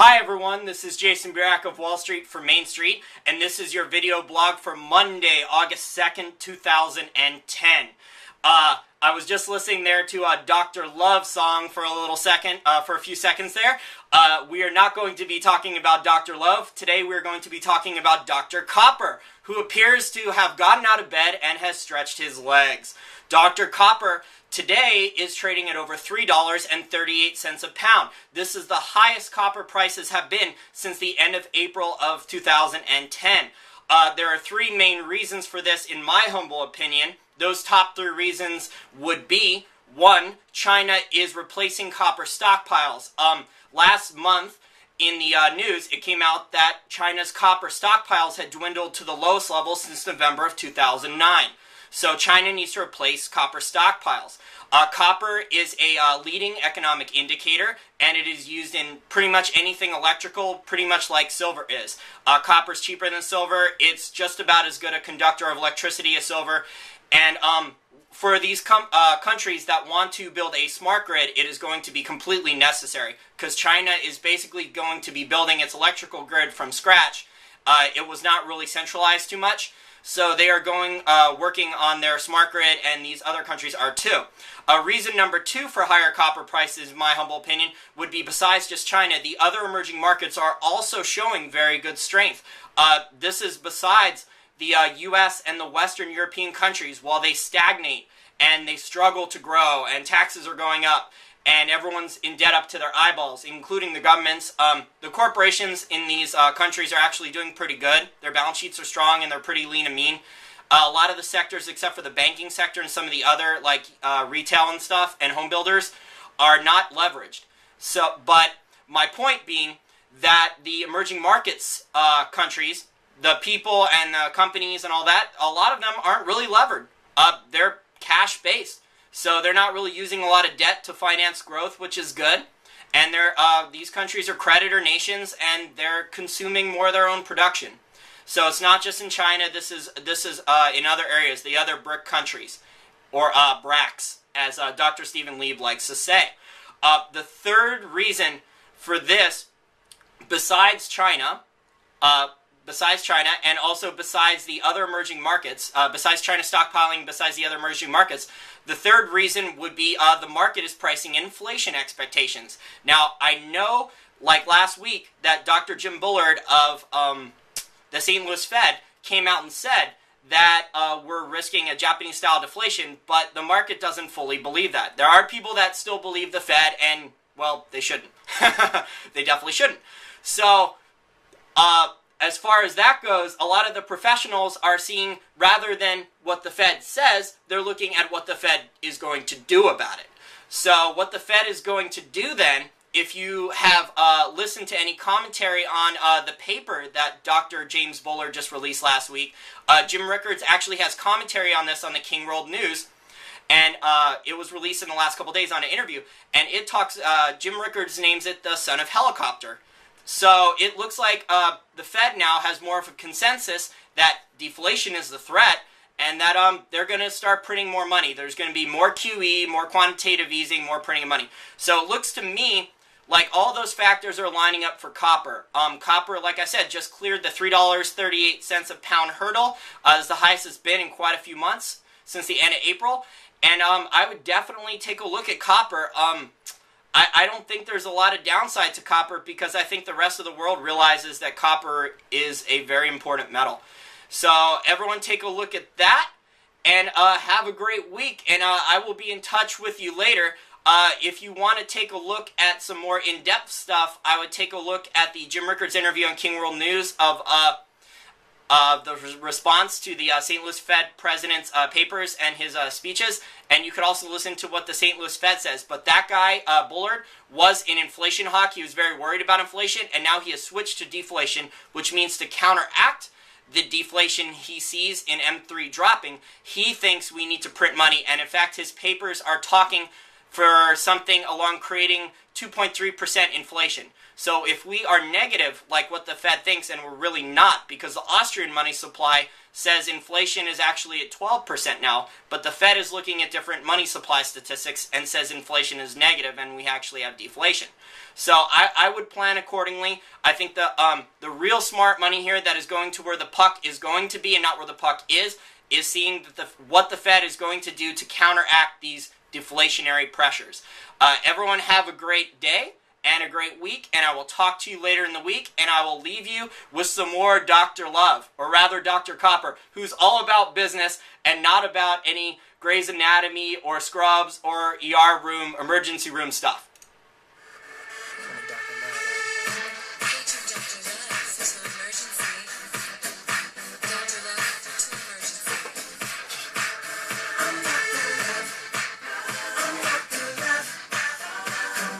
Hi everyone, this is Jason Burak of Wall Street for Main Street, and this is your video blog for Monday, August 2nd, 2010. I was just listening there to a Dr. Love song for a few seconds there. We are not going to be talking about Dr. Love. Today we're going to be talking about Dr. Copper, who appears to have gotten out of bed and has stretched his legs. Dr. Copper today is trading at over $3.38 a pound. This is the highest copper prices have been since the end of April of 2010. There are three main reasons for this, in my humble opinion. Those top three reasons would be: one, China is replacing copper stockpiles. Last month in the news, it came out that China's copper stockpiles had dwindled to the lowest level since November of 2009. So China needs to replace copper stockpiles. Copper is a leading economic indicator, and it is used in pretty much anything electrical, pretty much like silver is. Copper is cheaper than silver. It's just about as good a conductor of electricity as silver. And for these countries that want to build a smart grid, it is going to be completely necessary, because China is basically going to be building its electrical grid from scratch. It was not really centralized too much. So they are working on their smart grid, and these other countries are too. Reason number two for higher copper prices, in my humble opinion, would be, besides just China, the other emerging markets are also showing very good strength. This is besides the US and the Western European countries. While they stagnate and they struggle to grow and taxes are going up and everyone's in debt up to their eyeballs, including the governments, the corporations in these countries are actually doing pretty good. Their balance sheets are strong and they're pretty lean and mean. A lot of the sectors, except for the banking sector and some of the other, like retail and stuff, and home builders, are not leveraged. But my point being that the emerging markets countries, the people and the companies and all that, a lot of them aren't really levered. They're cash-based. So they're not really using a lot of debt to finance growth, which is good. And these countries are creditor nations, and they're consuming more of their own production. So it's not just in China. This is in other areas, the other BRIC countries, or BRACs, as Dr. Stephen Lieb likes to say. The third reason for this, besides China, and also besides the other emerging markets, besides China stockpiling, besides the other emerging markets, the third reason would be the market is pricing inflation expectations. Now, I know, like last week, that Dr. Jim Bullard of the St. Louis Fed came out and said that we're risking a Japanese-style deflation, but the market doesn't fully believe that. There are people that still believe the Fed, and, well, they shouldn't. They definitely shouldn't. So, as far as that goes, a lot of the professionals are seeing, rather than what the Fed says, they're looking at what the Fed is going to do about it. So what the Fed is going to do then, if you have listened to any commentary on the paper that Dr. James Bullard just released last week, Jim Rickards actually has commentary on this on the King World News, and it was released in the last couple days on an interview, and it talks, Jim Rickards names it the son of helicopter. So it looks like the Fed now has more of a consensus that deflation is the threat, and that they're going to start printing more money. There's going to be more QE, more quantitative easing, more printing of money. So it looks to me like all those factors are lining up for copper. Copper, like I said, just cleared the $3.38 a pound hurdle. It's the highest it's been in quite a few months, since the end of April. And I would definitely take a look at copper. I don't think there's a lot of downside to copper, because I think the rest of the world realizes that copper is a very important metal. So everyone take a look at that, and have a great week, and I will be in touch with you later. If you want to take a look at some more in-depth stuff, I would take a look at the Jim Rickards interview on King World News of the response to the St. Louis Fed president's papers and his speeches, and you could also listen to what the St. Louis Fed says. But that guy, Bullard, was an inflation hawk. He was very worried about inflation, and now he has switched to deflation, which means to counteract the deflation he sees in M3 dropping, he thinks we need to print money, and in fact his papers are talking for something along creating 2.3% inflation. So if we are negative, like what the Fed thinks, and we're really not, because the Austrian money supply says inflation is actually at 12% now, but the Fed is looking at different money supply statistics and says inflation is negative and we actually have deflation. So I would plan accordingly. I think the real smart money here that is going to where the puck is going to be and not where the puck is seeing that what the Fed is going to do to counteract these deflationary pressures. Everyone have a great day and a great week, and I will talk to you later in the week, and I will leave you with some more Dr. Love, or rather Dr. Copper, who's all about business and not about any Grey's Anatomy or Scrubs or ER room, emergency room stuff.